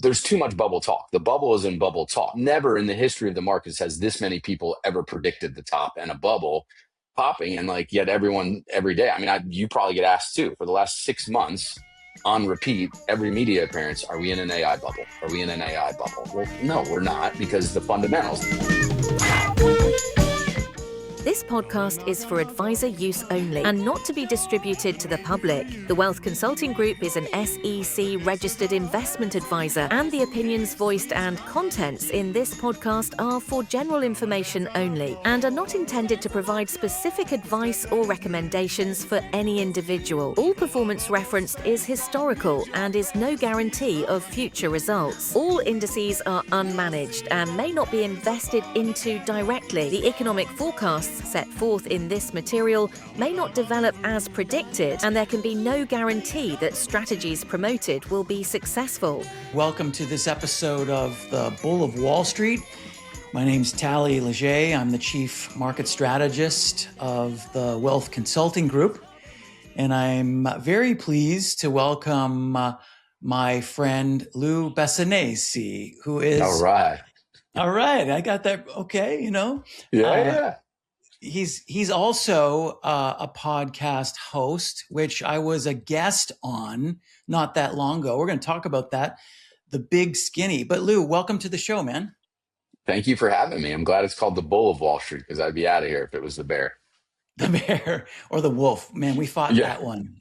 there's too much bubble talk. The bubble is in bubble talk. Never in the history of the markets has this many people ever predicted the top and a bubble popping. And like, yet everyone every day, I mean, you probably get asked too for the last 6 months on repeat, every media appearance, are we in an AI bubble? Are we in an AI bubble? Well, no, we're not, because the fundamentals. This podcast is for advisor use only and not to be distributed to the public. The Wealth Consulting Group is an SEC registered investment advisor, and the opinions voiced and contents in this podcast are for general information only and are not intended to provide specific advice or recommendations for any individual. All performance referenced is historical and is no guarantee of future results. All indices are unmanaged and may not be invested into directly. The economic forecasts set forth in this material may not develop as predicted, and there can be no guarantee that strategies promoted will be successful. Welcome to this episode of The Bull of Wall Street. My name's Talley Leger. I'm the Chief Market Strategist of the Wealth Consulting Group, and I'm very pleased to welcome my friend Lou Basenese, who is... All right. I got that. Okay, Yeah. He's also a podcast host, which I was a guest on not that long ago. We're going to talk about that, The Big Skinny. But Lou, welcome to the show, man. Thank you for having me. I'm glad it's called the Bull of Wall Street, because I'd be out of here if it was the bear. The bear or the wolf. Man, we fought that one.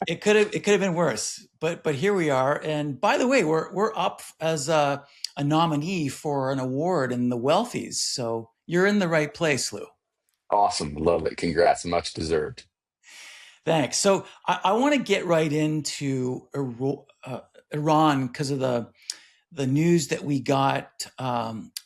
It could have been worse, but here we are. And by the way, we're up as a nominee for an award in the Wealthies. So you're in the right place, Lou. Awesome. Love it. Congrats. Much deserved. Thanks. So I want to get right into Iran because of the news that we got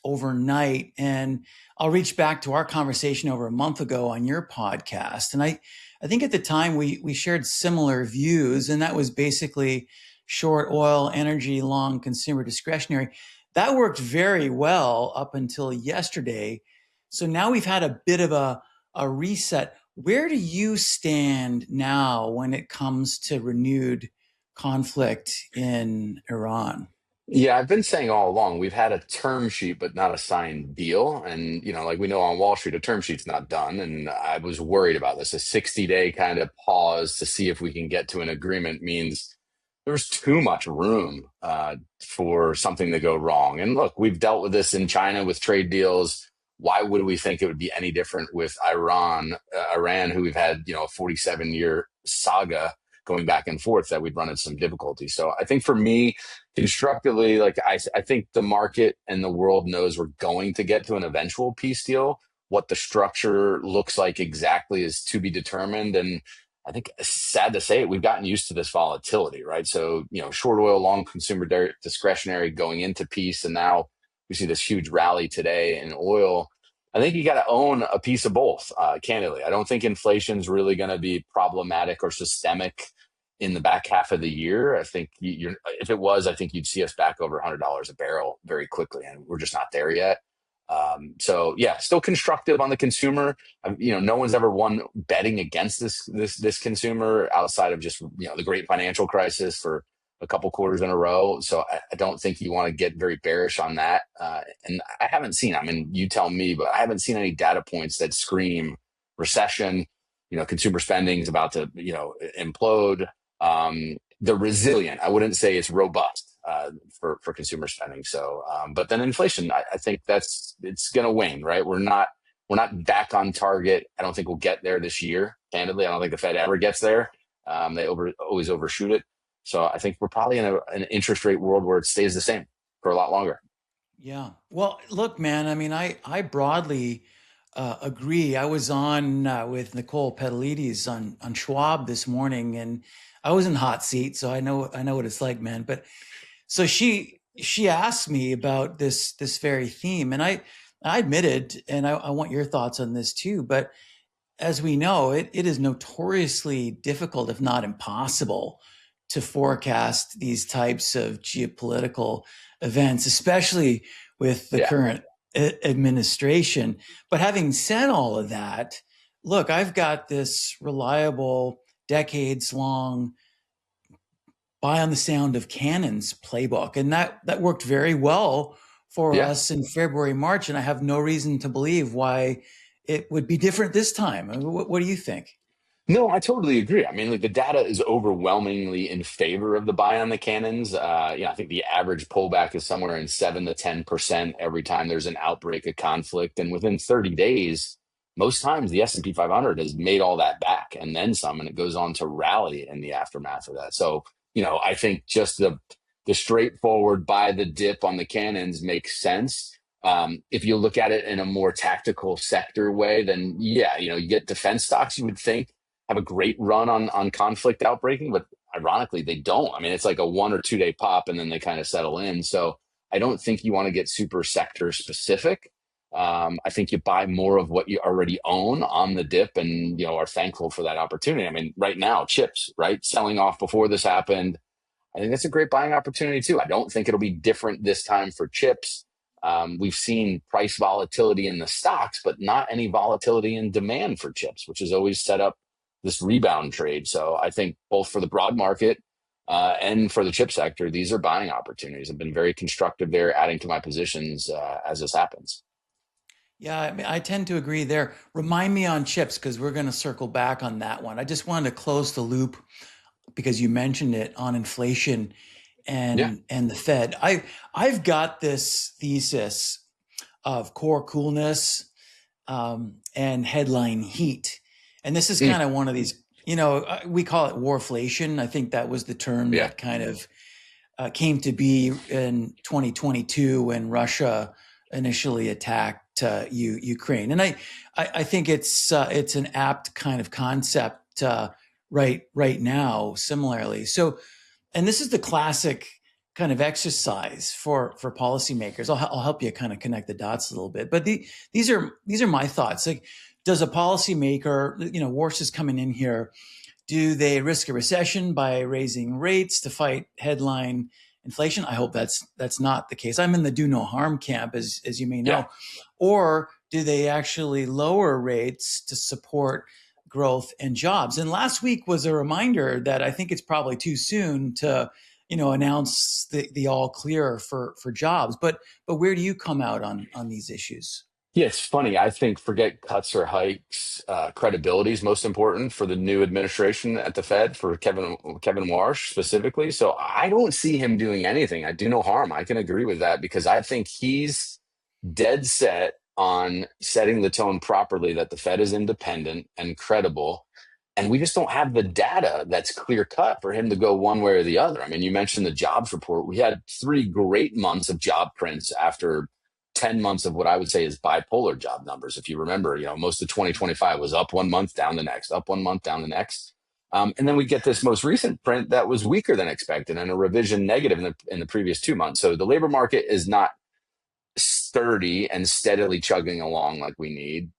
overnight. And I'll reach back to our conversation over a month ago on your podcast. And I think at the time we shared similar views, and that was basically short oil, energy, long consumer discretionary. That worked very well up until yesterday. So now we've had a bit of a reset. Where do you stand now when it comes to renewed conflict in Iran? Yeah, I've been saying all along, we've had a term sheet, but not a signed deal. And, like we know on Wall Street, a term sheet's not done. And I was worried about this. A 60-day kind of pause to see if we can get to an agreement means there's too much room for something to go wrong. And look, we've dealt with this in China with trade deals. Why would we think it would be any different with Iran, who we've had, a 47-year saga going back and forth that we'd run into some difficulty. So I think for me, constructively, I think the market and the world knows we're going to get to an eventual peace deal. What the structure looks like exactly is to be determined. And I think it's sad to say it, we've gotten used to this volatility, right? So, short oil, long consumer discretionary going into peace. And now we see this huge rally today in oil. I think you got to own a piece of both, candidly. I don't think inflation's really going to be problematic or systemic in the back half of the year. I think if it was, I think you'd see us back over $100 a barrel very quickly, and we're just not there yet. So yeah, still constructive on the consumer. No one's ever won betting against this consumer outside of just the great financial crisis for a couple quarters in a row. So I don't think you want to get very bearish on that. And I haven't seen, you tell me, but I haven't seen any data points that scream recession. Consumer spending is about to implode. They're resilient. I wouldn't say it's robust for consumer spending. So, but then inflation, I think it's going to wane, right? We're not back on target. I don't think we'll get there this year. Candidly, I don't think the Fed ever gets there. They always overshoot it. So I think we're probably in an interest rate world where it stays the same for a lot longer. Yeah. Well, look, man, I broadly agree. I was on with Nicole Pedalides on Schwab this morning, and I was in hot seat, so I know what it's like, man. But so she asked me about this very theme, and I admitted, and I want your thoughts on this too, but as we know, it is notoriously difficult, if not impossible, to forecast these types of geopolitical events, especially with the current administration. But having said all of that, look, I've got this reliable, decades-long buy on the sound of cannons playbook. And that worked very well for Yeah. us in February, March. And I have no reason to believe why it would be different this time. I mean, what do you think? No, I totally agree. I mean, like the data is overwhelmingly in favor of the buy on the cannons. I think the average pullback is somewhere in 7 to 10% every time there's an outbreak of conflict, and within 30 days, most times the S&P 500 has made all that back and then some, and it goes on to rally in the aftermath of that. So, I think just the straightforward buy the dip on the cannons makes sense. If you look at it in a more tactical sector way, then yeah, you get defense stocks. You would think have a great run on conflict outbreaking, but ironically they don't. I mean, it's like a 1 or 2 day pop and then they kind of settle in. So I don't think you want to get super sector specific. I think you buy more of what you already own on the dip and are thankful for that opportunity. I mean, right now, chips, right? Selling off before this happened. I think that's a great buying opportunity too. I don't think it'll be different this time for chips. We've seen price volatility in the stocks, but not any volatility in demand for chips, which has always set up this rebound trade. So I think both for the broad market and for the chip sector, these are buying opportunities. I've been very constructive there, adding to my positions as this happens. Yeah, I mean, I tend to agree there. Remind me on chips because we're going to circle back on that one. I just wanted to close the loop because you mentioned it on inflation Yeah. and the Fed. I've got this thesis of core coolness and headline heat, and this is Mm, kind of one of these. We call it warflation. I think that was the term yeah. that kind of came to be in 2022 when Russia initially attacked Ukraine, and I think it's an apt kind of concept right now. Similarly, so and this is the classic kind of exercise for policymakers. I'll help you kind of connect the dots a little bit, but these are my thoughts. Like, does a policymaker, Warsh is coming in here, do they risk a recession by raising rates to fight headline inflation? I hope that's not the case. I'm in the do no harm camp, as you may Yeah. know. Or do they actually lower rates to support growth and jobs? And last week was a reminder that I think it's probably too soon to, announce the all clear for jobs. But where do you come out on these issues? Yeah, it's funny. I think forget cuts or hikes. Credibility is most important for the new administration at the Fed, for Kevin Warsh specifically. So I don't see him doing anything. I do no harm. I can agree with that because I think he's dead set on setting the tone properly that the Fed is independent and credible. And we just don't have the data that's clear cut for him to go one way or the other. I mean, you mentioned the jobs report. We had 3 great months of job prints after 10 months of what I would say is bipolar job numbers. If you remember, most of 2025 was up 1 month, down the next, up 1 month, down the next. And then we get this most recent print that was weaker than expected and a revision negative in the previous 2 months. So the labor market is not sturdy and steadily chugging along like we need.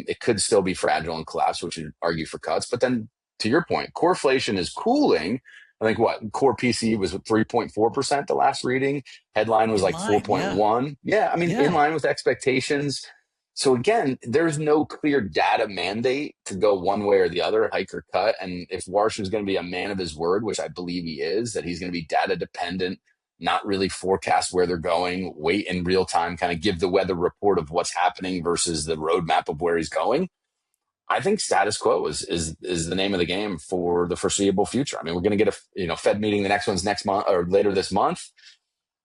It could still be fragile and collapse, which would argue for cuts. But then to your point, core inflation is cooling. I think core PCE was 3.4% the last reading. Headline was In like line, yeah. 4.1. Yeah, I mean, in Yeah. line with expectations. So again, there's no clear data mandate to go one way or the other, hike or cut. And if Warsh is going to be a man of his word, which I believe he is, that he's going to be data dependent, not really forecast where they're going, wait in real time, kind of give the weather report of what's happening versus the roadmap of where he's going. I think status quo is the name of the game for the foreseeable future. I mean, we're going to get a Fed meeting. The next one's next month or later this month.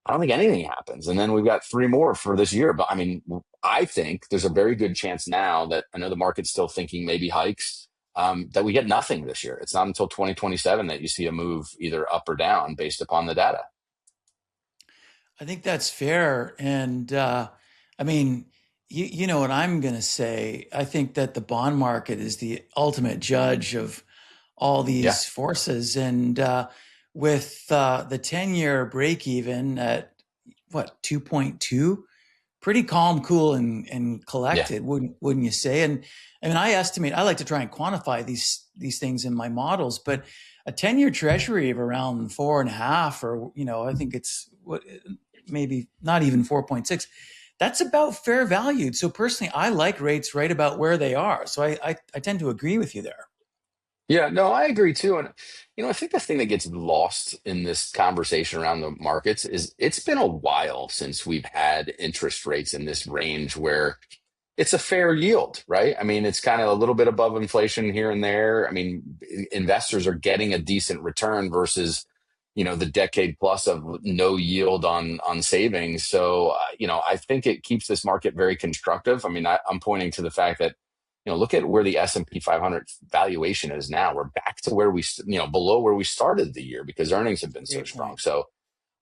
I don't think anything happens, and then we've got 3 more for this year. But I mean, I think there's a very good chance now that I know the market's still thinking maybe hikes, that we get nothing this year. It's not until 2027 that you see a move either up or down based upon the data. I think that's fair. And I mean, you know what I'm going to say. I think that the bond market is the ultimate judge of all Yeah, these forces. And with the 10-year break even at what, 2.2, pretty calm, cool, and yeah, collected, wouldn't you say? And I mean, I estimate, I like to try and quantify these things in my models, but a 10-year treasury of around 4.5, or, I think it's what, maybe not even 4.6. That's about fair valued. So personally, I like rates right about where they are. So I tend to agree with you there. Yeah, no, I agree too. And I think the thing that gets lost in this conversation around the markets is it's been a while since we've had interest rates in this range where it's a fair yield, right? I mean, it's kind of a little bit above inflation here and there. I mean, investors are getting a decent return versus, the decade plus of no yield on savings. So, I think it keeps this market very constructive. I mean, I'm pointing to the fact that, look at where the S&P 500 valuation is now. We're back to where below where we started the year because earnings have been so Great strong. point. So,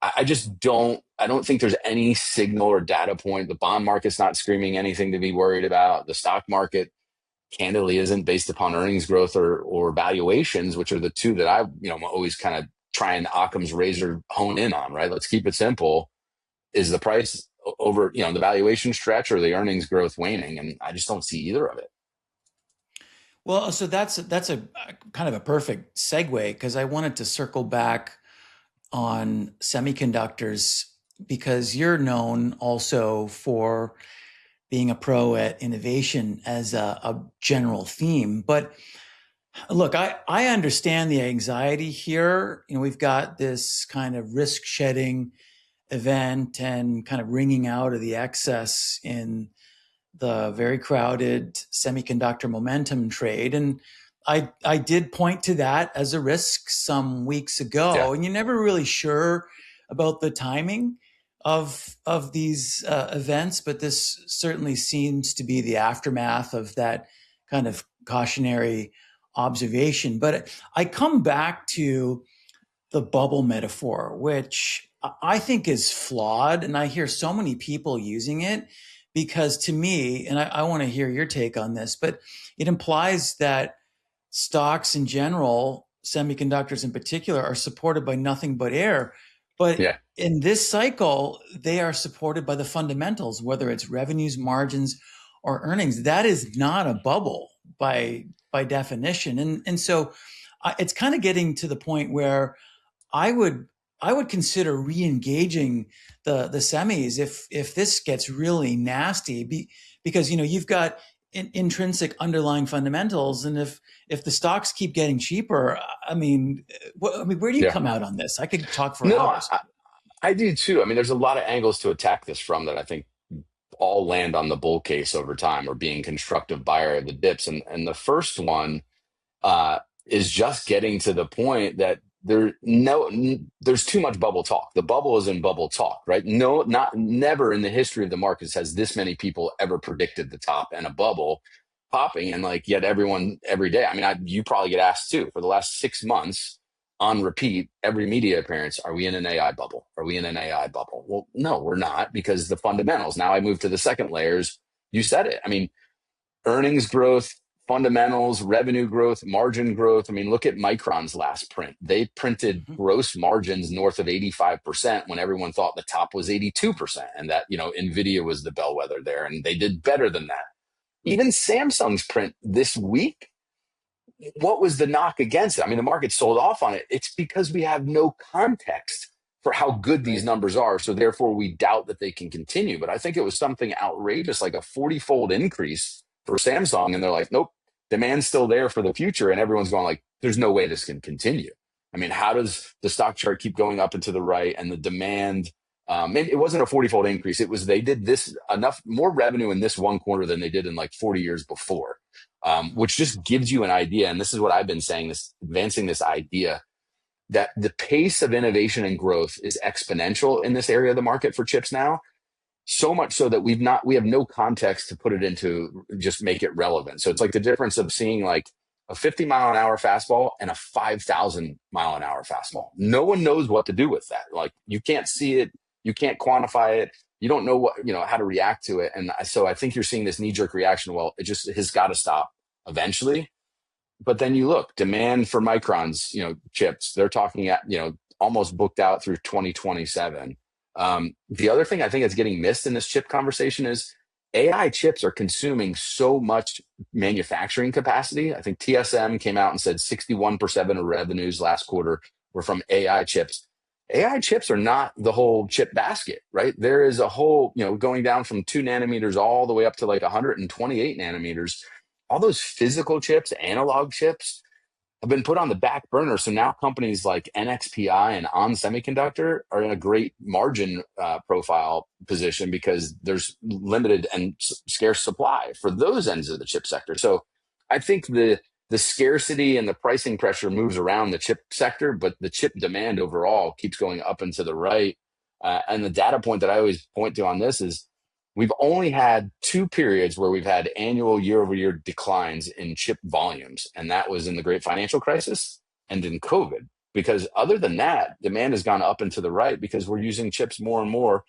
I just don't think there's any signal or data point. The bond market's not screaming anything to be worried about. The stock market candidly isn't based upon earnings growth or valuations, which are the two that I'm always kind of trying Occam's razor hone in on, right? Let's keep it simple. Is the price over, the valuation stretch or the earnings growth waning? And I just don't see either of it. Well, so that's a kind of a perfect segue because I wanted to circle back on semiconductors because you're known also for being a pro at innovation as a general theme. But look, I understand the anxiety here. We've got this kind of risk shedding event and kind of wringing out of the excess in the very crowded semiconductor momentum trade. And I did point to that as a risk some weeks Yeah. ago. And you're never really sure about the timing of these events, but this certainly seems to be the aftermath of that kind of cautionary observation. But I come back to the bubble metaphor, which I think is flawed. And I hear so many people using it because to me, and I want to hear your take on this, but it implies that stocks in general, semiconductors in particular, are supported by nothing but air. But Yeah. in this cycle, they are supported by the fundamentals, whether it's revenues, margins, or earnings. That is not a bubble by definition. And so it's kind of getting to the point where I would I would consider re-engaging the semis if this gets really nasty, because you've got intrinsic underlying fundamentals, and if the stocks keep getting cheaper, where do you Yeah. come out on this? I could talk for No, hours. I do too. I mean, there's a lot of angles to attack this from that I think all land on the bull case over time or being constructive buyer of the dips. And the first one is just getting to the point that there's too much bubble talk. The bubble is in bubble talk, right? No, not never in the history of the markets has this many people ever predicted the top and a bubble popping, and like yet everyone every day. I mean, you probably get asked too for the last 6 months on repeat, every media appearance, are we in an AI bubble? Are we in an AI bubble? Well, no, we're not, because the fundamentals. Now I move to the second layers. You said it. I mean, earnings growth, fundamentals, revenue growth, margin growth. I mean, look at Micron's last print. They printed Mhm. gross margins north of 85% when everyone thought the top was 82%, and that, Nvidia was the bellwether there, and they did better than that. Even Samsung's print this week, what was the knock against it? I mean, the market sold off on it. It's because we have no context for how good these Right. numbers are. So therefore, we doubt that they can continue. But I think it was something outrageous, like a 40-fold increase for Samsung. And they're like, nope, demand's still there for the future. And everyone's going like, there's no way this can continue. I mean, how does the stock chart keep going up and to the right and the demand? Maybe it wasn't a 40-fold increase. It was they did this enough more revenue in this one quarter than they did in like 40 years before, which just gives you an idea. And this is what I've been saying, this advancing this idea that the pace of innovation and growth is exponential in this area of the market for chips now. So much so that we have no context to put it into, just make it relevant. So it's like the difference of seeing like a 50-mile-an-hour fastball and a 5,000-mile-an-hour fastball. No one knows what to do with that. Like, you can't see it, you can't quantify it, you don't know how to react to it. And so I think you're seeing this knee-jerk reaction. Well, it just has got to stop eventually. But then you look, demand for Micron's, chips, they're talking at, almost booked out through 2027. The other thing I think that's getting missed in this chip conversation is AI chips are consuming so much manufacturing capacity. I think TSM came out and said 61% of revenues last quarter were from AI chips. AI chips are not the whole chip basket, right? There is a whole, going down from 2 nanometers all the way up to like 128 nanometers. All those physical chips, analog chips, have been put on the back burner. So now companies like NXPI and On Semiconductor are in a great margin profile position because there's limited and scarce supply for those ends of the chip sector. So I think the scarcity and the pricing pressure moves around the chip sector, but the chip demand overall keeps going up and to the right. And the data point that I always point to on this is we've only had two periods where we've had annual year-over-year declines in chip volumes, and that was in the great financial crisis and in COVID. Because other than that, demand has gone up and to the right because we're using chips more and more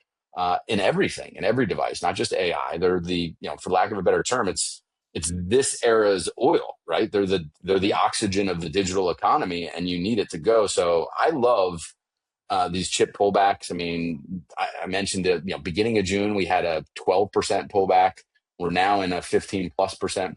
in everything, in every device, not just AI. They're for lack of a better term, it's this era's oil, right? They're the oxygen of the digital economy, and you need it to go. So I love these chip pullbacks. I mean, I mentioned it, beginning of June, we had a 12% pullback. We're now in a 15+%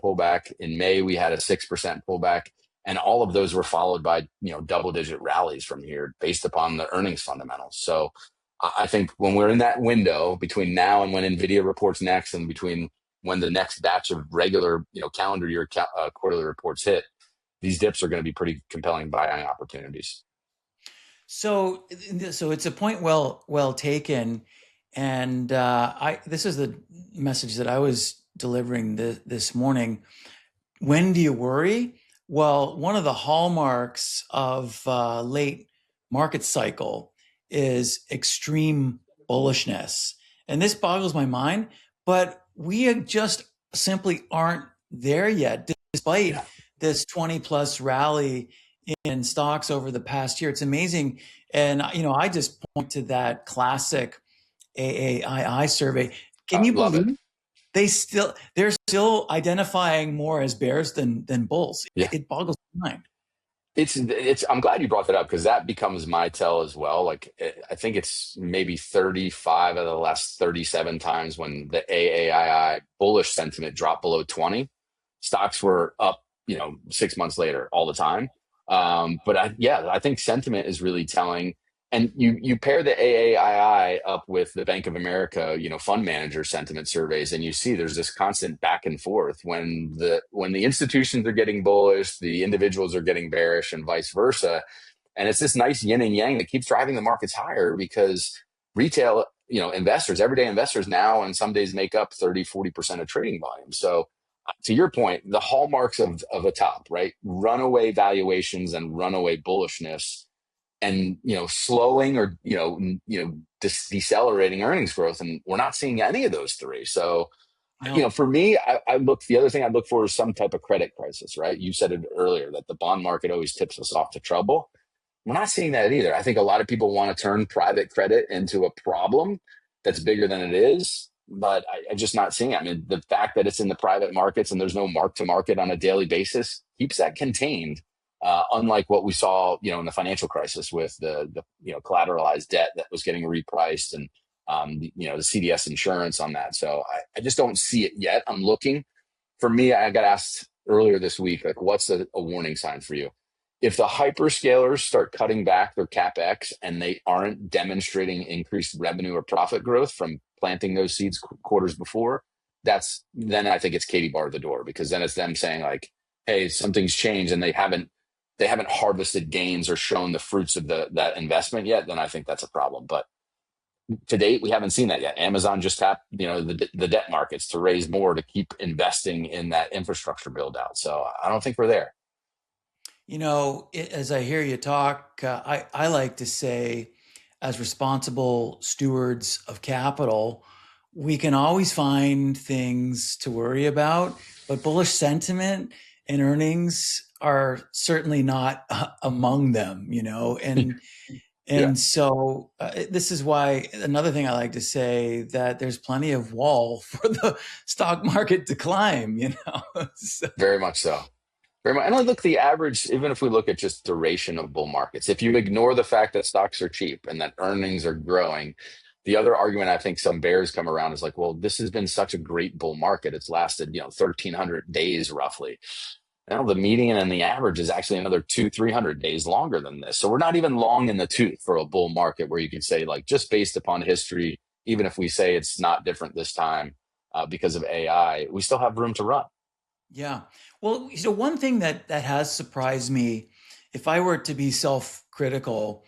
pullback. In May, we had a 6% pullback. And all of those were followed by, double-digit rallies from here based upon the earnings fundamentals. So I think when we're in that window between now and when NVIDIA reports next and between when the next batch of regular, calendar year quarterly reports hit, these dips are going to be pretty compelling buying opportunities. So, so it's a point well taken, and I this is the message that I was delivering this morning. When do you worry? Well, one of the hallmarks of late market cycle is extreme bullishness, and this boggles my mind. But we just simply aren't there yet, despite Yeah. this 20 plus rally in stocks over the past year. It's amazing. And, I just point to that classic AAII survey. Can you Love it. believe they're still identifying more as bears than bulls? Yeah. It boggles my mind. It's I'm glad you brought that up because that becomes my tell as well. Like I think it's maybe 35 of the last 37 times when the AAII bullish sentiment dropped below 20, stocks were up, 6 months later all the time. But I think sentiment is really telling. And you pair the AAII up with the Bank of America, fund manager sentiment surveys, and you see there's this constant back and forth when the institutions are getting bullish, the individuals are getting bearish, and vice versa. And it's this nice yin and yang that keeps driving the markets higher because retail, investors, everyday investors now and some days make up 30-40% of trading volume. So to your point, the hallmarks of a top, right? Runaway valuations and runaway bullishness and slowing or decelerating earnings growth, and we're not seeing any of those three. So No. for me, the other thing I look for is some type of credit crisis, right? You said it earlier that the bond market always tips us off to trouble. We're not seeing that either. I think a lot of people want to turn private credit into a problem that's bigger than it is, but I'm just not seeing it. I mean, the fact that it's in the private markets and there's no mark to market on a daily basis keeps that contained. Unlike what we saw, in the financial crisis with the collateralized debt that was getting repriced and the CDS insurance on that. So I just don't see it yet. I'm looking. For me, I got asked earlier this week, like, what's a warning sign for you? If the hyperscalers start cutting back their capex and they aren't demonstrating increased revenue or profit growth from planting those seeds quarters before, then I think it's Katie bar at the door, because then it's them saying like, hey, something's changed and they haven't harvested gains or shown the fruits of that investment yet. Then I think that's a problem. But to date, we haven't seen that yet. Amazon just tapped, the debt markets to raise more to keep investing in that infrastructure build out. So I don't think we're there. As I hear you talk, I like to say, as responsible stewards of capital, we can always find things to worry about, but bullish sentiment and earnings are certainly not among them, and Yeah. so this is why another thing I like to say, that there's plenty of wall for the stock market to climb, So, Very much so. Very much. And I look, the average, even if we look at just duration of bull markets, if you ignore the fact that stocks are cheap and that earnings are growing, the other argument I think some bears come around is like, well, this has been such a great bull market. It's lasted, 1,300 days roughly. Now the median and the average is actually another 200-300 days longer than this. So we're not even long in the tooth for a bull market where you can say, like, just based upon history, even if we say it's not different this time because of AI, we still have room to run. yeah. Well, one thing that has surprised me if I were to be self-critical,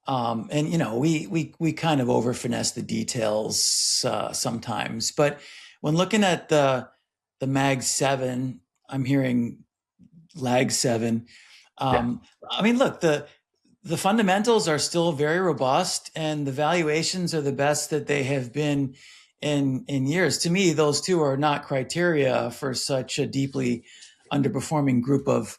and we kind of over finesse the details sometimes, but when looking at the Mag 7, I'm hearing Lag 7. Yeah. I mean, look, the fundamentals are still very robust, and the valuations are the best that they have been in years. To me, those two are not criteria for such a deeply underperforming group of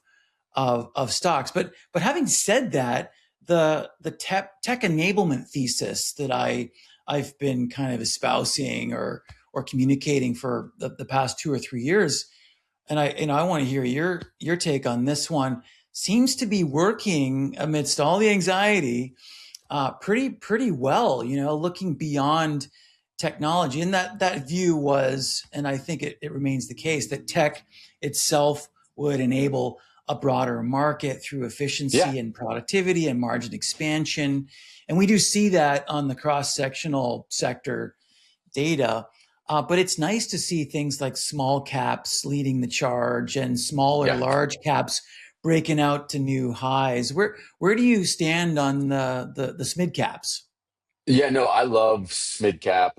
stocks. But having said that, the tech enablement thesis that I've been kind of espousing or communicating for the past 2 or 3 years, and I want to hear your take on this one, seems to be working amidst all the anxiety pretty well. Looking beyond technology, and that view was, and I think it remains the case, that tech itself would enable a broader market through Yeah. efficiency and productivity and margin expansion, and we do see that on the cross-sectional sector data. But it's nice to see things like small caps leading the charge and smaller Yeah. large caps breaking out to new highs. Where do you stand on the SMID caps? Yeah, no, I love mid cap.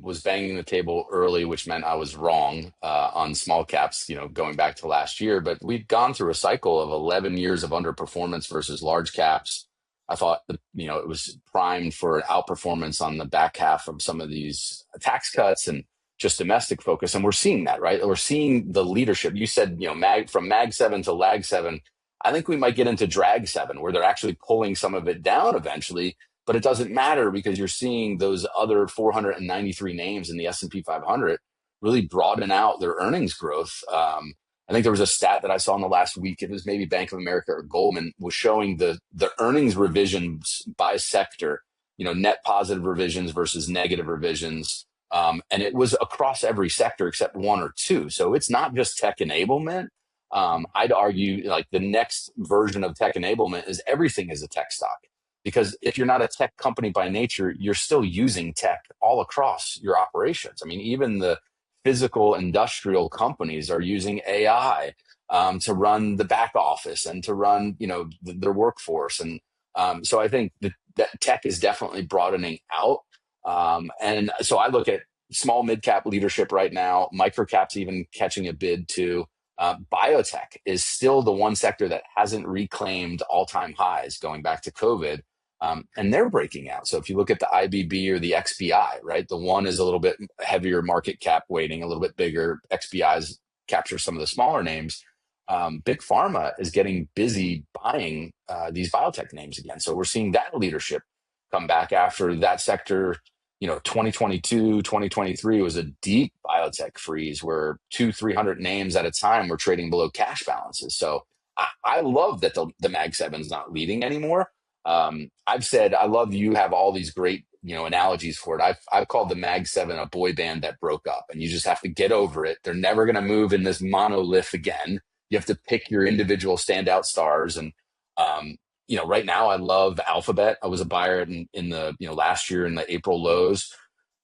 Was banging the table early, which meant I was wrong on small caps, going back to last year. But we've gone through a cycle of 11 years of underperformance versus large caps. I thought it was primed for outperformance on the back half of some of these tax cuts and just domestic focus, and we're seeing that, right? We're seeing the leadership. You said, from Mag 7 to Lag 7. I think we might get into Drag 7, where they're actually pulling some of it down eventually, but it doesn't matter because you're seeing those other 493 names in the S&P 500 really broaden out their earnings growth. I think there was a stat that I saw in the last week. It was maybe Bank of America or Goldman was showing the earnings revisions by sector, net positive revisions versus negative revisions. And it was across every sector except one or two. So it's not just tech enablement. I'd argue like the next version of tech enablement is everything is a tech stock. Because if you're not a tech company by nature, you're still using tech all across your operations. I mean, even the physical industrial companies are using AI to run the back office and to run, their workforce. And so I think that tech is definitely broadening out. And so I look at small mid cap leadership right now, micro caps even catching a bid too. Biotech is still the one sector that hasn't reclaimed all-time highs going back to COVID. And they're breaking out. So if you look at the IBB or the XBI, right, the one is a little bit heavier market cap weighting, a little bit bigger. XBIs capture some of the smaller names. Big Pharma is getting busy buying these biotech names again. So we're seeing that leadership come back after that sector. 2022, 2023 was a deep biotech freeze where 300 names at a time were trading below cash balances. So I love that the Mag 7's not leading anymore. I've said I love you have all these great analogies for it. I've called the Mag 7 a boy band that broke up, and you just have to get over it. They're never going to move in this monolith again. You have to pick your individual standout stars. And right now I love Alphabet. I was a buyer in the last year in the April lows.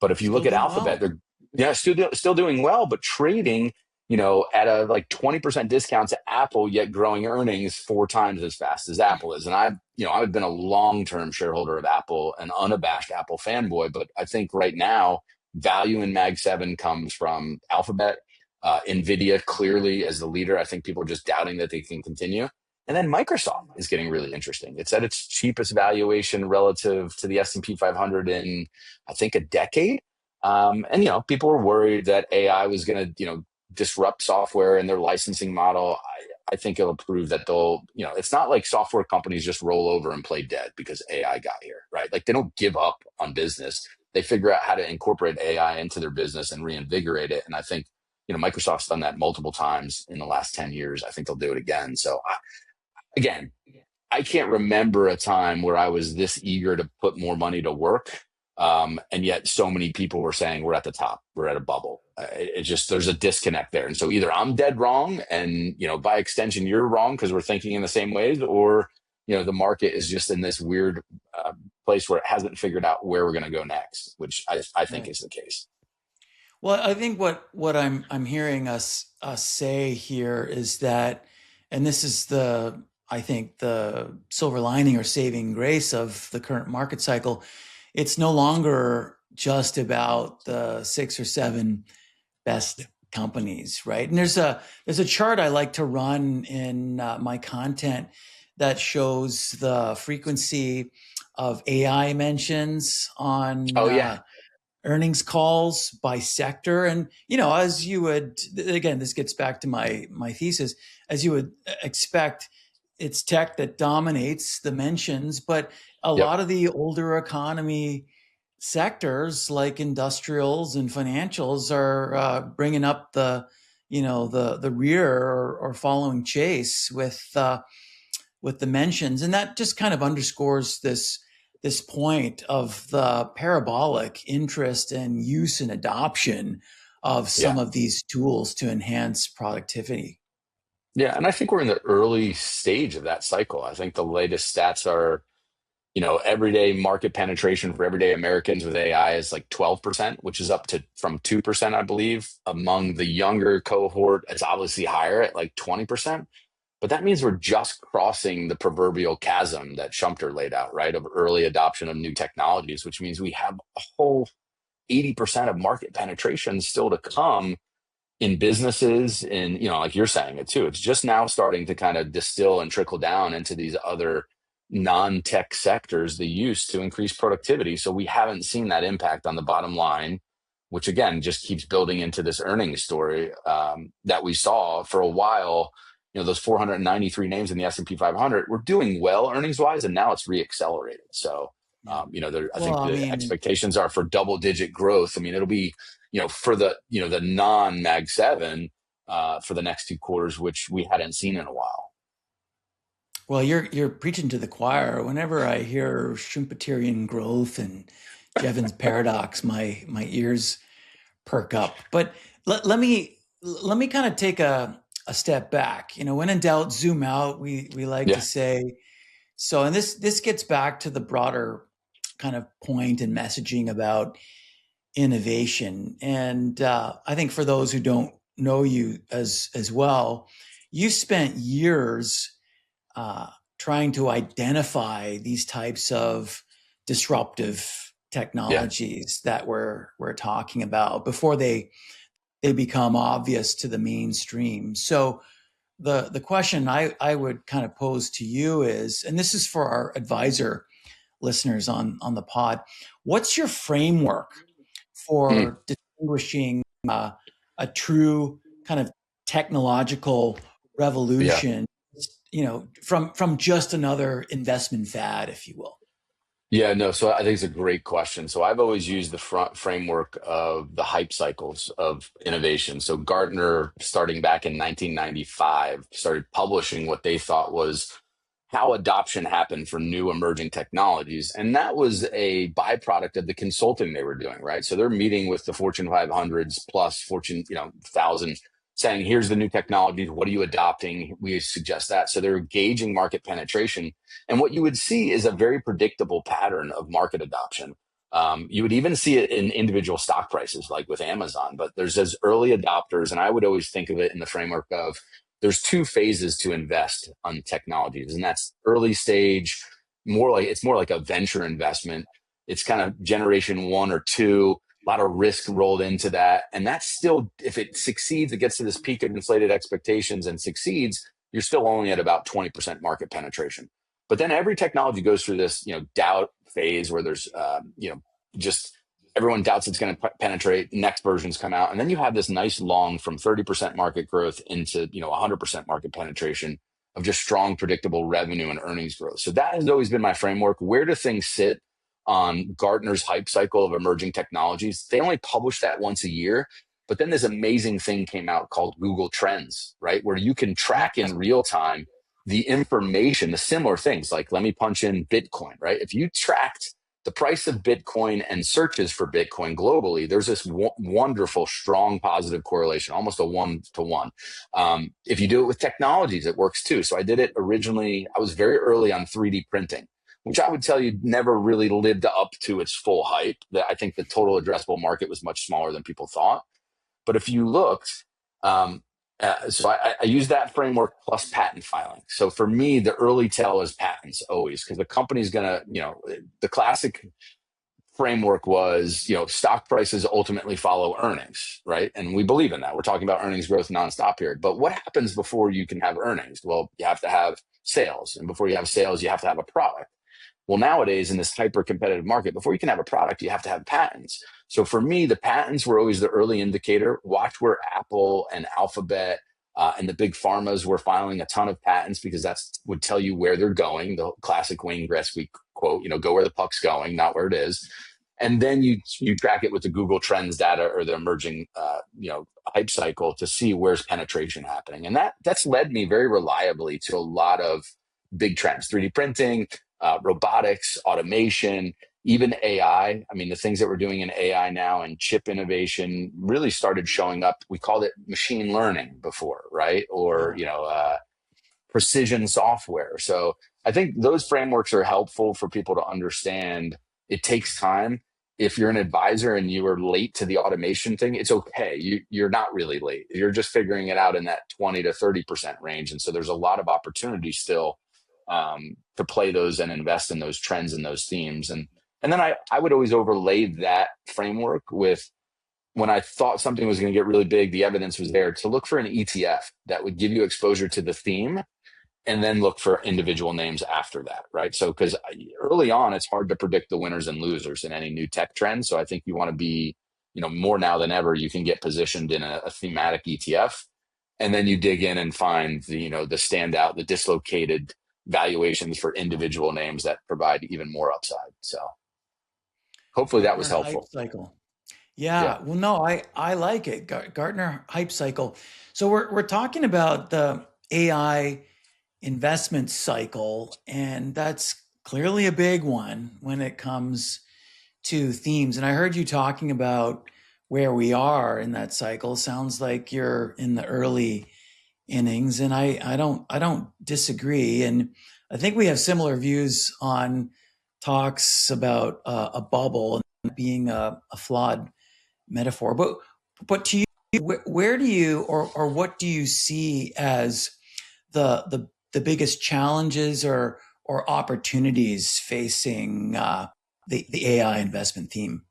But if you look Still at doing Alphabet, well. they're still doing well, but trading at a like 20% discount to Apple, yet growing earnings 4 times as fast as Apple is. And I've been a long-term shareholder of Apple, an unabashed Apple fanboy, but I think right now value in Mag 7 comes from Alphabet, NVIDIA clearly as the leader. I think people are just doubting that they can continue. And then Microsoft is getting really interesting. It's at its cheapest valuation relative to the S&P 500 in, I think, a decade. And people were worried that AI was going to, disrupt software and their licensing model. I think it'll prove that it's not like software companies just roll over and play dead because AI got here, right? Like they don't give up on business. They figure out how to incorporate AI into their business and reinvigorate it. And I think, Microsoft's done that multiple times in the last 10 years. I think they'll do it again. So again, I can't remember a time where I was this eager to put more money to work. And yet so many people were saying we're at the top, we're at a bubble. It just, there's a disconnect there. And so either I'm dead wrong and, by extension, you're wrong because we're thinking in the same ways, or, the market is just in this weird place where it hasn't figured out where we're going to go next, which I think Right. is the case. Well, I think what I'm hearing us say here is that, and this is the I think, the silver lining or saving grace of the current market cycle. It's no longer just about the six or seven best companies, right? And there's a chart I like to run in my content that shows the frequency of AI mentions on Oh yeah, earnings calls by sector. And as you would, again, this gets back to my thesis, as you would expect, it's tech that dominates the mentions, but a yep, lot of the older economy sectors like industrials and financials are bringing up the rear, or following chase with the mentions. And that just kind of underscores this point of the parabolic interest and use and adoption of yeah. some of these tools to enhance productivity. Yeah, and I think we're in the early stage of that cycle. I think the latest stats are, everyday market penetration for everyday Americans with AI is like 12%, which is up to from 2%, I believe. Among the younger cohort, it's obviously higher at like 20%. But that means we're just crossing the proverbial chasm that Schumpeter laid out, right? Of early adoption of new technologies, which means we have a whole 80% of market penetration still to come in businesses. And like you're saying it too, it's just now starting to kind of distill and trickle down into these other non-tech sectors, the use to increase productivity. So we haven't seen that impact on the bottom line, which again just keeps building into this earnings story that we saw for a while. Those 493 names in the S&P 500 were doing well earnings wise, and now it's reaccelerated. So Yeah. I Well, think I the mean, expectations are for double digit growth. I mean, it'll be, for the non Mag 7 for the next 2 quarters, which we hadn't seen in a while. well, you're preaching to the choir. Whenever I hear Schumpeterian growth and Jevons paradox, my ears perk up. But let me kind of take a step back. When in doubt, zoom out. We like to Yeah. say so. And this gets back to the broader kind of point and messaging about innovation. And I think for those who don't know you as well, you spent years uh, trying to identify these types of disruptive Yeah. technologies that we're talking about before they become obvious to the mainstream. So the question I would kind of pose to you is, and this is for our advisor listeners on the pod, what's your framework Mm, for distinguishing a true kind of technological yeah. revolution, from just another investment fad, if you will? Yeah, no. So I think it's a great question. So I've always used the front framework of the hype cycles of innovation. So Gartner, starting back in 1995, started publishing what they thought was how adoption happened for new emerging technologies. And that was a byproduct of the consulting they were doing, right? So they're meeting with the Fortune 500s plus Fortune, 1,000, saying, here's the new technologies. What are you adopting? We suggest that. So they're gauging market penetration. And what you would see is a very predictable pattern of market adoption. You would even see it in individual stock prices, like with Amazon, but there's those early adopters. And I would always think of it in the framework of there's two phases to invest on technologies, and that's early stage, more like a venture investment. It's kind of generation one or two, a lot of risk rolled into that. And that's still, if it succeeds, it gets to this peak of inflated expectations and succeeds, you're still only at about 20% market penetration. But then every technology goes through this, doubt phase where there's, just everyone doubts it's going to penetrate. Next versions come out, and then you have this nice long from 30% market growth into 100% market penetration of just strong, predictable revenue and earnings growth. So that has always been my framework. Where do things sit on Gartner's hype cycle of emerging technologies? They only publish that once a year. But then this amazing thing came out called Google Trends, right? Where you can track in real time the information, the similar things. Like, let me punch in Bitcoin, right? If you tracked the price of Bitcoin and searches for Bitcoin globally, there's this wonderful, strong, positive correlation, almost a 1-to-1. If you do it with technologies, it works too. So I did it originally. I was very early on 3D printing, which I would tell you never really lived up to its full hype. I think the total addressable market was much smaller than people thought. But if you looked, um, So I use that framework plus patent filing. So for me, the early tell is patents always, because the company's going to, the classic framework was, stock prices ultimately follow earnings, right? And we believe in that. We're talking about earnings growth nonstop here. But what happens before you can have earnings? Well, you have to have sales. And before you have sales, you have to have a product. Well, nowadays in this hyper competitive market, before you can have a product, you have to have patents. So for me, the patents were always the early indicator. Watch where Apple and Alphabet and the big pharmas were filing a ton of patents, because that's would tell you where they're going. The classic Wayne Gretzky quote, go where the puck's going, not where it is. And then you track it with the Google Trends data or the emerging hype cycle to see where's penetration happening. And that's led me very reliably to a lot of big trends: 3D printing, robotics, automation, even AI. I mean, the things that we're doing in AI now and chip innovation really started showing up. We called it machine learning before, right? Or, Yeah. precision software. So I think those frameworks are helpful for people to understand. It takes time. If you're an advisor and you are late to the automation thing, it's okay. You're not really late. You're just figuring it out in that 20 to 30% range. And so there's a lot of opportunity still to play those and invest in those trends and those themes. And then I would always overlay that framework with, when I thought something was going to get really big, the evidence was there, to look for an ETF that would give you exposure to the theme, and then look for individual names after that, right? So, because early on, it's hard to predict the winners and losers in any new tech trend. So I think you want to be, more now than ever, you can get positioned in a thematic ETF, and then you dig in and find the standout, the dislocated valuations for individual names that provide even more upside. So hopefully that was Gartner hype helpful. cycle. Yeah. Yeah, well, no, I like it. Gartner hype cycle. So we're talking about the AI investment cycle, and that's clearly a big one when it comes to themes. And I heard you talking about where we are in that cycle. Sounds like you're in the early innings, and I don't disagree. And I think we have similar views on talks about a bubble and being a flawed metaphor. But to you, where do you or what do you see as the biggest challenges or opportunities facing the AI investment theme?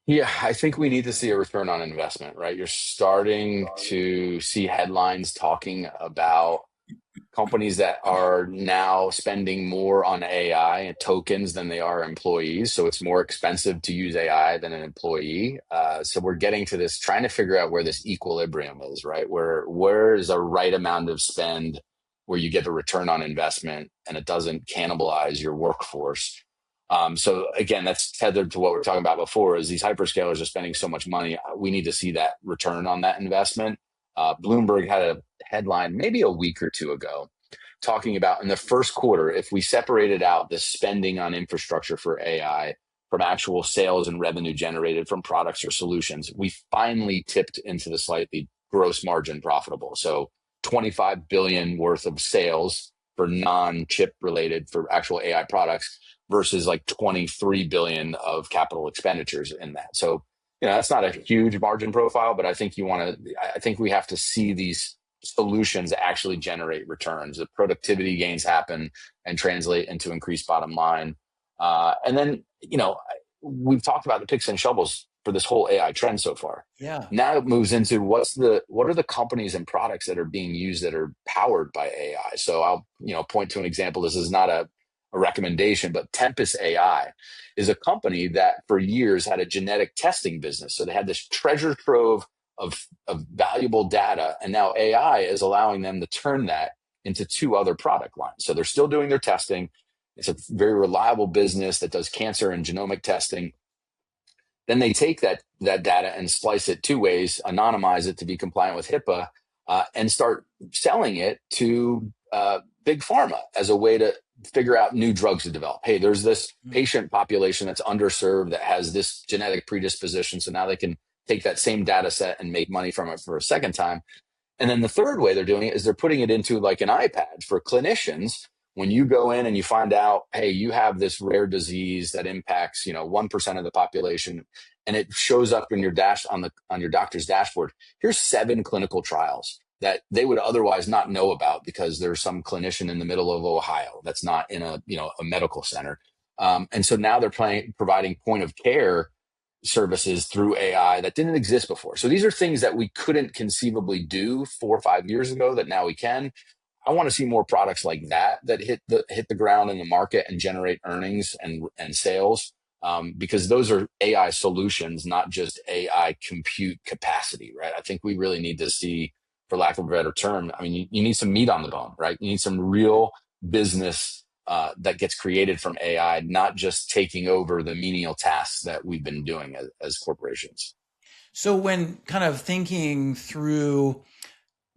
Yeah, I think we need to see a return on investment, right? You're starting to see headlines talking about companies that are now spending more on AI and tokens than they are employees. So it's more expensive to use AI than an employee. So we're getting to this, trying to figure out where this equilibrium is, right? Where is a right amount of spend where you get the return on investment and it doesn't cannibalize your workforce. So again, that's tethered to what we were talking about before, is these hyperscalers are spending so much money. We need to see that return on that investment. Bloomberg had a headline maybe a week or two ago talking about, in the first quarter, if we separated out the spending on infrastructure for AI from actual sales and revenue generated from products or solutions, we finally tipped into the slightly gross margin profitable. So 25 billion worth of sales for non-chip related for actual AI products versus like 23 billion of capital expenditures in that. So, that's not a huge margin profile, but I think I think we have to see these solutions actually generate returns. The productivity gains happen and translate into increased bottom line. And then, we've talked about the picks and shovels for this whole AI trend so far. Yeah. Now it moves into what are the companies and products that are being used that are powered by AI. So I'll, point to an example. This is not a recommendation, but Tempest AI is a company that for years had a genetic testing business. So they had this treasure trove of valuable data, and now AI is allowing them to turn that into two other product lines. So they're still doing their testing. It's a very reliable business that does cancer and genomic testing. Then they take that data and splice it two ways, anonymize it to be compliant with HIPAA, and start selling it to big pharma as a way to figure out new drugs to develop. Hey, there's this patient population that's underserved that has this genetic predisposition. So now they can take that same data set and make money from it for a second time. And then the third way they're doing it is they're putting it into like an iPad for clinicians, When you go in and you find out, hey, you have this rare disease that impacts, 1% of the population, and it shows up in your on your doctor's dashboard. Here's 7 clinical trials that they would otherwise not know about because there's some clinician in the middle of Ohio that's not in a medical center. And so now they're providing point of care services through AI that didn't exist before. So these are things that we couldn't conceivably do 4 or 5 years ago that now we can. I want to see more products like that hit the ground in the market and generate earnings and sales, because those are AI solutions, not just AI compute capacity, right? I think we really need to see, for lack of a better term, I mean, you need some meat on the bone, right? You need some real business that gets created from AI, not just taking over the menial tasks that we've been doing as corporations. So when kind of thinking through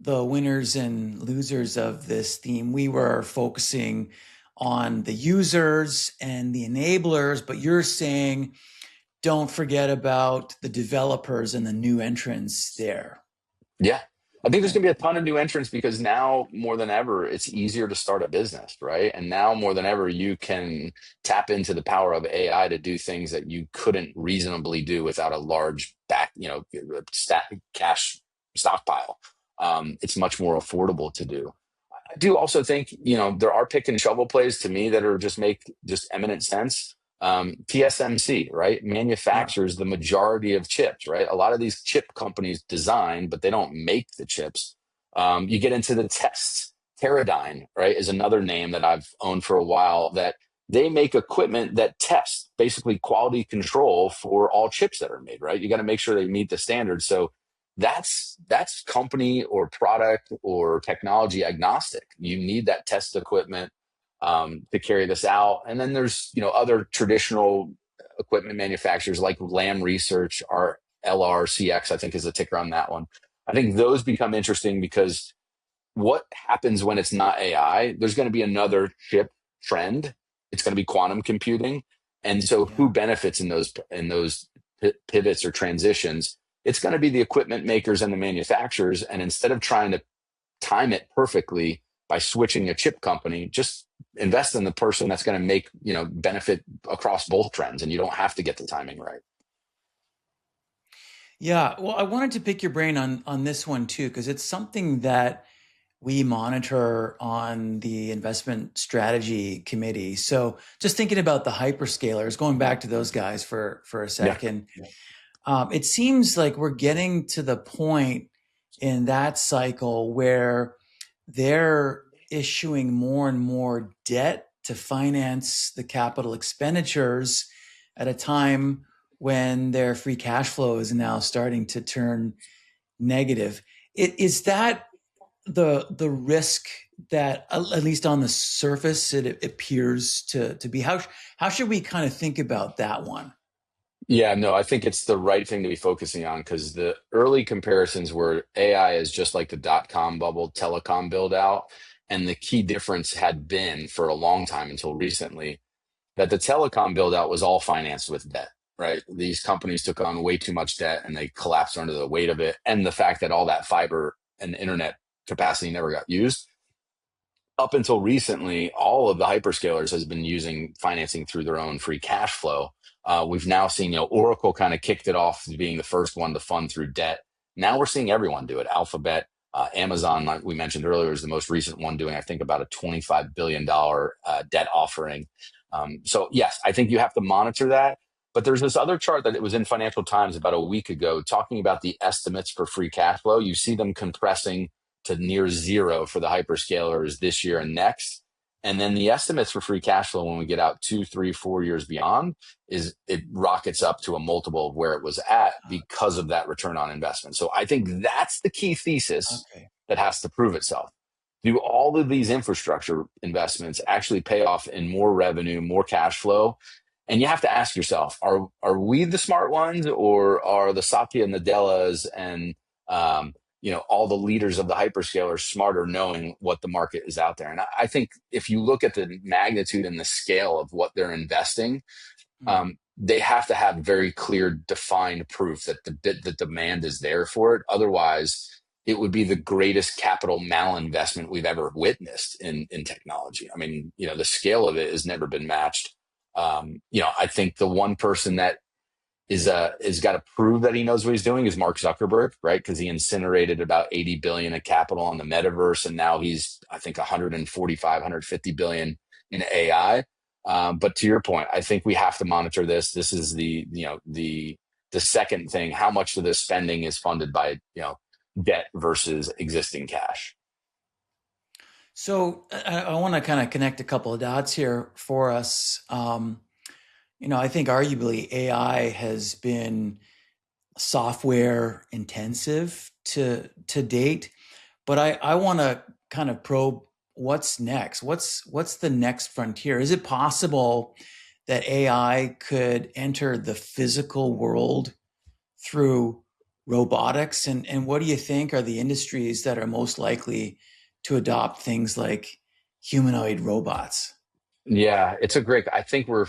the winners and losers of this theme, we were focusing on the users and the enablers, but you're saying don't forget about the developers and the new entrants there. Yeah. I think there's Okay. going to be a ton of new entrants because now more than ever, it's easier to start a business, right? And now more than ever, you can tap into the power of AI to do things that you couldn't reasonably do without a large cash stockpile. It's much more affordable to do. I do also think, there are pick and shovel plays to me that are make eminent sense. TSMC, right, Yeah. manufactures the majority of chips, right? A lot of these chip companies design, but they don't make the chips. You get into the tests. Teradyne, right, is another name that I've owned for a while, that they make equipment that tests basically quality control for all chips that are made, right? You got to make sure they meet the standards. So that's company or product or technology agnostic. You need that test equipment to carry this out. And then there's other traditional equipment manufacturers like Lam Research or LRCX, I think is the ticker on that one. I think those become interesting because what happens when it's not AI? There's going to be another chip trend. It's going to be quantum computing. And so who Yeah. benefits in those pivots or transitions? It's going to be the equipment makers and the manufacturers. And instead of trying to time it perfectly by switching a chip company, just invest in the person that's going to make, benefit across both trends, and you don't have to get the timing right. Yeah. Well, I wanted to pick your brain on this one too, because it's something that we monitor on the investment strategy committee. So just thinking about the hyperscalers, going back to those guys for a Yeah. second, it seems like we're getting to the point in that cycle where they're issuing more and more debt to finance the capital expenditures at a time when their free cash flow is now starting to turn negative. Is that the risk that, at least on the surface, it appears to be? How should we kind of think about that one? Yeah, no, I think it's the right thing to be focusing on, because the early comparisons were AI is just like the dot-com bubble telecom build out. And the key difference had been for a long time until recently that the telecom build out was all financed with debt, right? These companies took on way too much debt and they collapsed under the weight of it. And the fact that all that fiber and internet capacity never got used. Up until recently, all of the hyperscalers has been using financing through their own free cash flow. We've now seen, Oracle kind of kicked it off as being the first one to fund through debt. Now we're seeing everyone do it. Alphabet, Amazon, like we mentioned earlier, is the most recent one doing, I think, about a $25 billion debt offering. So yes, I think you have to monitor that. But there's this other chart that it was in Financial Times about a week ago talking about the estimates for free cash flow. You see them compressing to near zero for the hyperscalers this year and next. And then the estimates for free cash flow when we get out 2, 3, 4 years beyond is it rockets up to a multiple of where it was at because of that return on investment. So I think that's the key thesis Okay. that has to prove itself. Do all of these infrastructure investments actually pay off in more revenue, more cash flow? And you have to ask yourself, are we the smart ones, or are the Satya Nadellas and all the leaders of the hyperscalers smarter, knowing what the market is out there? And I think if you look at the magnitude and the scale of what they're investing, they have to have very clear, defined proof that the demand is there for it. Otherwise, it would be the greatest capital malinvestment we've ever witnessed in technology. I mean, the scale of it has never been matched. I think the one person that is got to prove that he knows what he's doing is Mark Zuckerberg, right? Because he incinerated about 80 billion of capital on the metaverse, and now he's, I think, 145, 150 billion in AI. But to your point, I think we have to monitor this. This is the second thing. How much of this spending is funded by debt versus existing cash? So I want to kind of connect a couple of dots here for us. I think arguably AI has been software intensive to date, but I want to kind of probe what's next. What's the next frontier? Is it possible that AI could enter the physical world through robotics? And what do you think are the industries that are most likely to adopt things like humanoid robots? Yeah, I think we're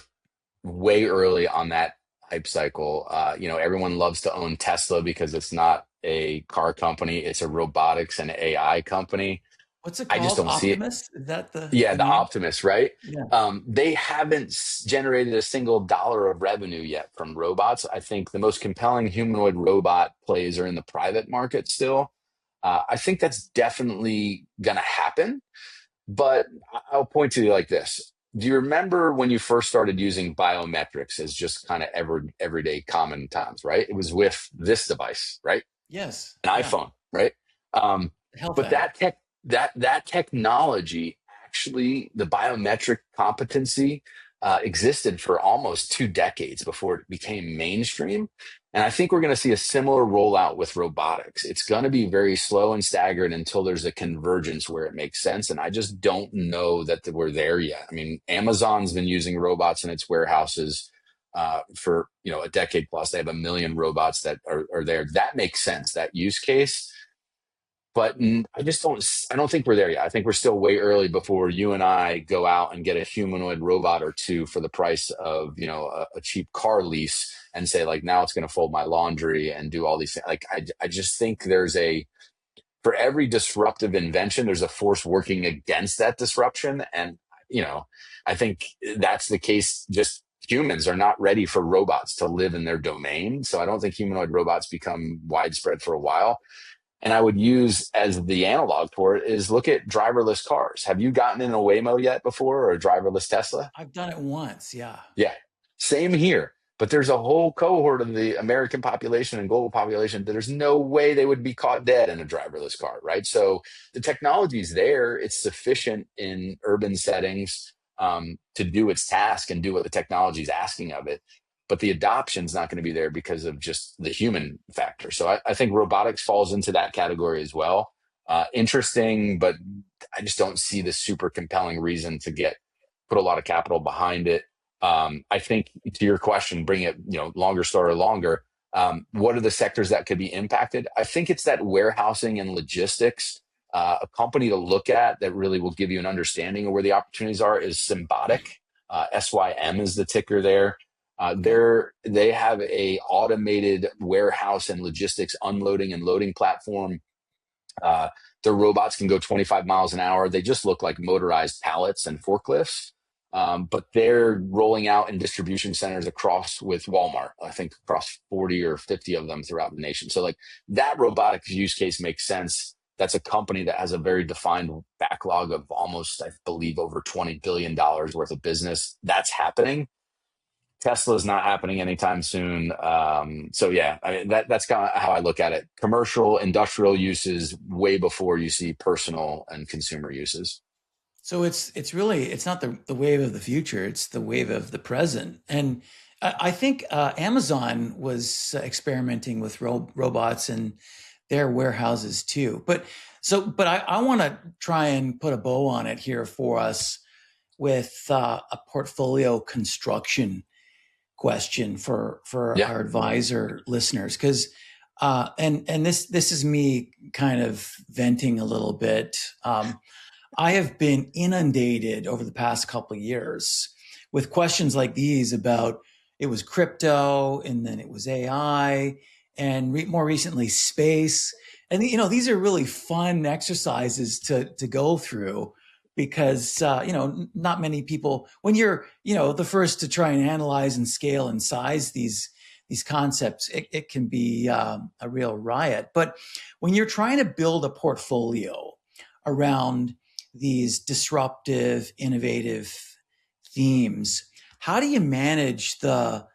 way early on that hype cycle. Everyone loves to own Tesla because it's not a car company, it's a robotics and AI company. What's it I just called? don't see it. Optimus? Is that Yeah, the the name? Optimus, right? Yeah. They haven't generated a single dollar of revenue yet from robots. I think the most compelling humanoid robot plays are in the private market still. I think that's definitely going to happen. But I'll point to you like this. Do you remember when you first started using biometrics as just kind of everyday common times, right? It was with this device, right? Yes. An Yeah. iPhone, right? Um, Health but app. that technology, actually, the biometric competency existed for almost 2 decades before it became mainstream. And I think we're going to see a similar rollout with robotics. It's going to be very slow and staggered until there's a convergence where it makes sense. And I just don't know that we're there yet. I mean, Amazon's been using robots in its warehouses for a decade plus. They have 1 million robots that are there. That makes sense, that use case. But I don't think we're there yet. I think we're still way early before you and I go out and get a humanoid robot or two for the price of a cheap car lease and say, like, now it's going to fold my laundry and do all these things. Like, I just think for every disruptive invention, there's a force working against that disruption. And I think that's the case. Just humans are not ready for robots to live in their domain. So I don't think humanoid robots become widespread for a while. And I would use as the analog for it is look at driverless cars. Have you gotten in a Waymo yet before, or a driverless Tesla? I've done it once. Yeah. Yeah, same here. But there's a whole cohort of the American population and global population that there's no way they would be caught dead in a driverless car, right? So the technology is there. It's sufficient in urban settings to do its task and do what the technology is asking of it. But the adoption is not going to be there because of just the human factor. So I think robotics falls into that category as well. Interesting, but I just don't see the super compelling reason to put a lot of capital behind it. I think to your question, bring it, longer story longer. What are the sectors that could be impacted? I think it's that warehousing and logistics. A company to look at that really will give you an understanding of where the opportunities are is Symbotic. SYM is the ticker there. They have a automated warehouse and logistics unloading and loading platform. Their robots can go 25 miles an hour. They just look like motorized pallets and forklifts. But they're rolling out in distribution centers across with Walmart, I think across 40 or 50 of them throughout the nation. So like that robotics use case makes sense. That's a company that has a very defined backlog of almost, I believe, over $20 billion worth of business. That's happening. Tesla's not happening anytime soon. So yeah, I mean, that's kind of how I look at it. Commercial, industrial uses way before you see personal and consumer uses. So it's really not the wave of the future; it's the wave of the present. And I think Amazon was experimenting with robots in their warehouses too. But I want to try and put a bow on it here for us with a portfolio construction question for Yeah. our advisor listeners, because and this is me kind of venting a little bit. I have been inundated over the past couple of years with questions like these about it was crypto and then it was AI and more recently space. And these are really fun exercises to go through because not many people, when you're the first to try and analyze and scale and size these concepts, it can be a real riot. But when you're trying to build a portfolio around these disruptive, innovative themes, how do you manage the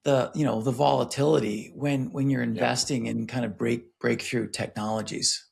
volatility when you're Yeah. investing in kind of breakthrough technologies?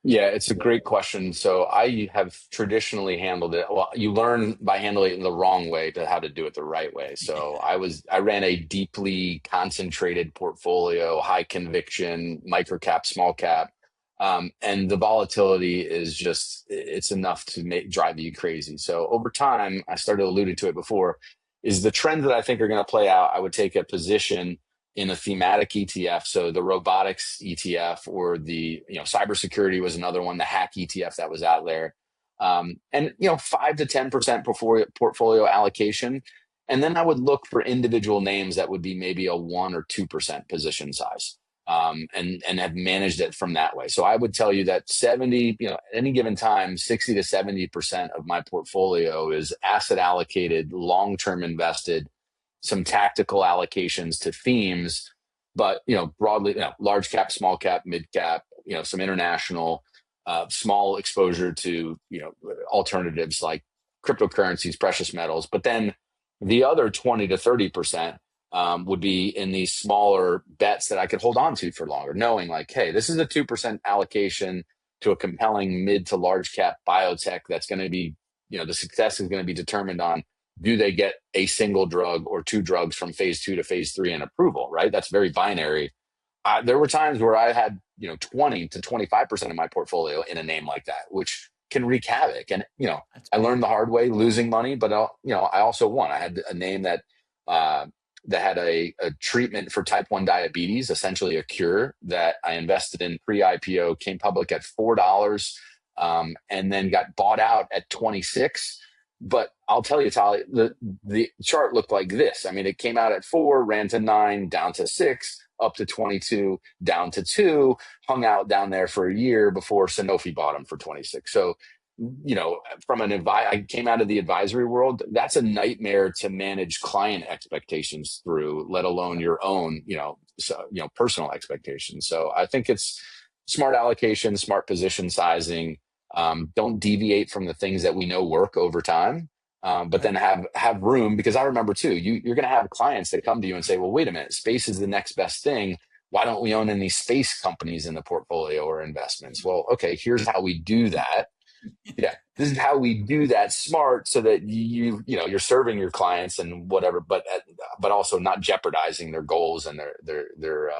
Yeah, it's a great question. So I have traditionally handled it. Well, you learn by handling it in the wrong way to how to do it the right way. So I ran a deeply concentrated portfolio, high conviction, micro cap, small cap. And the volatility is just, it's enough to drive you crazy. So over time, I started alluding to it before, is the trends that I think are going to play out. I would take a position in a thematic ETF. So the robotics ETF, or the cybersecurity was another one, the hack ETF that was out there. And 5 to 10% portfolio allocation. And then I would look for individual names that would be maybe a 1 or 2% position size. And have managed it from that way. So I would tell you that 70, at any given time, 60 to 70% of my portfolio is asset allocated, long-term invested, some tactical allocations to themes, but broadly, large cap, small cap, mid cap, some international, small exposure to alternatives like cryptocurrencies, precious metals. But then the other 20 to 30% would be in these smaller bets that I could hold on to for longer, knowing like, hey, this is a 2% allocation to a compelling mid to large cap biotech that's going to be, the success is going to be determined on, do they get a single drug or two drugs from phase 2 to phase 3 and approval, right? That's very binary. There were times where I had 20 to 25% of my portfolio in a name like that, which can wreak havoc. And That's I big. learned the hard way, losing money, but I also won. I had a name that had a treatment for type 1 diabetes, essentially a cure, that I invested in pre-IPO, came public at $4, and then got bought out at 26. But I'll tell you, Tali, the chart looked like this. I mean, it came out at 4, ran to 9, down to 6, up to 22, down to 2, hung out down there for a year before Sanofi bought them for 26. So, from I came out of the advisory world. That's a nightmare to manage client expectations through, let alone your own, personal expectations. So I think it's smart allocation, smart position sizing. Don't deviate from the things that we know work over time, but Right. then have room, because I remember too, you're going to have clients that come to you and say, well, wait a minute, space is the next best thing. Why don't we own any space companies in the portfolio or investments? Well, okay, here's how we do that. Yeah, this is how we do that smart, so that you're serving your clients and whatever, but also not jeopardizing their goals and their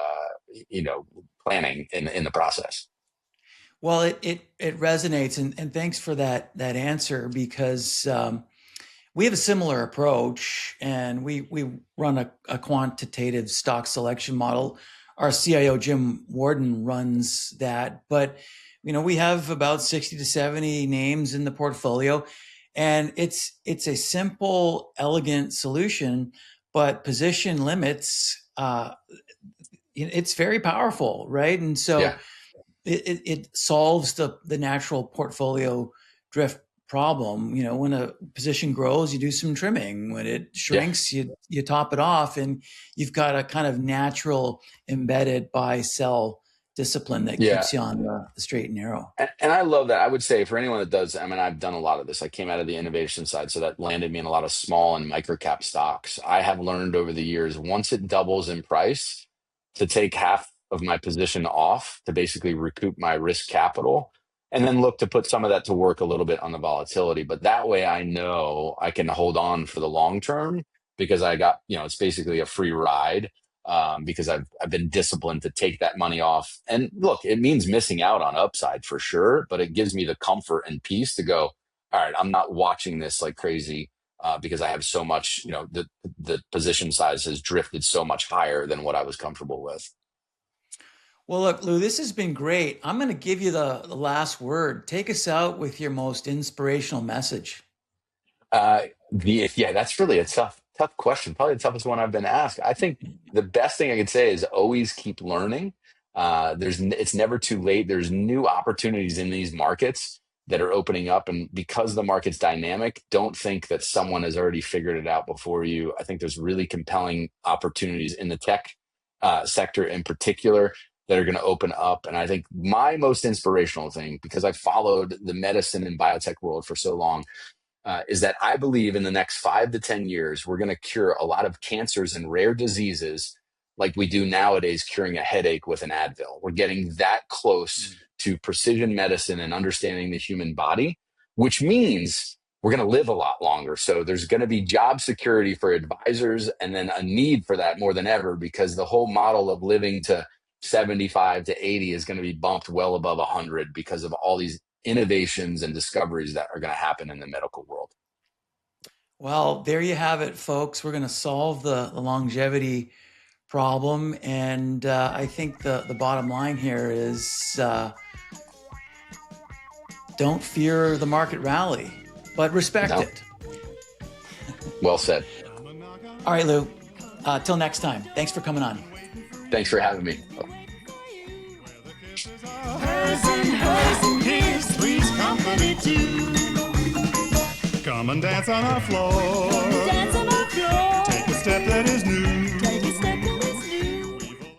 planning in the process. Well, it resonates, and thanks for that answer, because we have a similar approach, and we run a quantitative stock selection model. Our CIO Jim Warden runs that, but we have about 60 to 70 names in the portfolio, and it's a simple, elegant solution, but position limits. It's very powerful, right? And so Yeah. it solves the natural portfolio drift problem. When a position grows, you do some trimming. When it Yeah. shrinks, you top it off, and you've got a kind of natural embedded buy sell discipline that Yeah. keeps you on the straight and narrow. And I love that. I would say for anyone that does, I mean, I've done a lot of this. I came out of the innovation side, so that landed me in a lot of small and micro cap stocks. I have learned over the years, once it doubles in price, to take half of my position off to basically recoup my risk capital, and then look to put some of that to work a little bit on the volatility. But that way I know I can hold on for the long term, because I got, it's basically a free ride, because I've been disciplined to take that money off. And look, it means missing out on upside for sure, but it gives me the comfort and peace to go, all right, I'm not watching this like crazy, because I have so much, the position size has drifted so much higher than what I was comfortable with. Well, look, Lou, this has been great. I'm going to give you the last word. Take us out with your most inspirational message. Uh, yeah, that's really a tough question. Probably the toughest one I've been asked. I think the best thing I could say is always keep learning. It's never too late. There's new opportunities in these markets that are opening up. And because the market's dynamic, don't think that someone has already figured it out before you. I think there's really compelling opportunities in the tech sector in particular that are going to open up. And I think my most inspirational thing, because I followed the medicine and biotech world for so long, is that I believe in the next 5 to 10 years, we're going to cure a lot of cancers and rare diseases like we do nowadays curing a headache with an Advil. We're getting that close to precision medicine and understanding the human body, which means we're going to live a lot longer. So there's going to be job security for advisors, and then a need for that more than ever, because the whole model of living to 75 to 80 is going to be bumped well above 100 because of all these innovations and discoveries that are going to happen in the medical world. Well, there you have it, folks. We're going to solve the longevity problem. And I think the bottom line here is don't fear the market rally, but respect it. Well said. All right, Lou. Till next time. Thanks for coming on. Thanks for having me. Three's company too. Come and dance on our floor. Take a step that is new.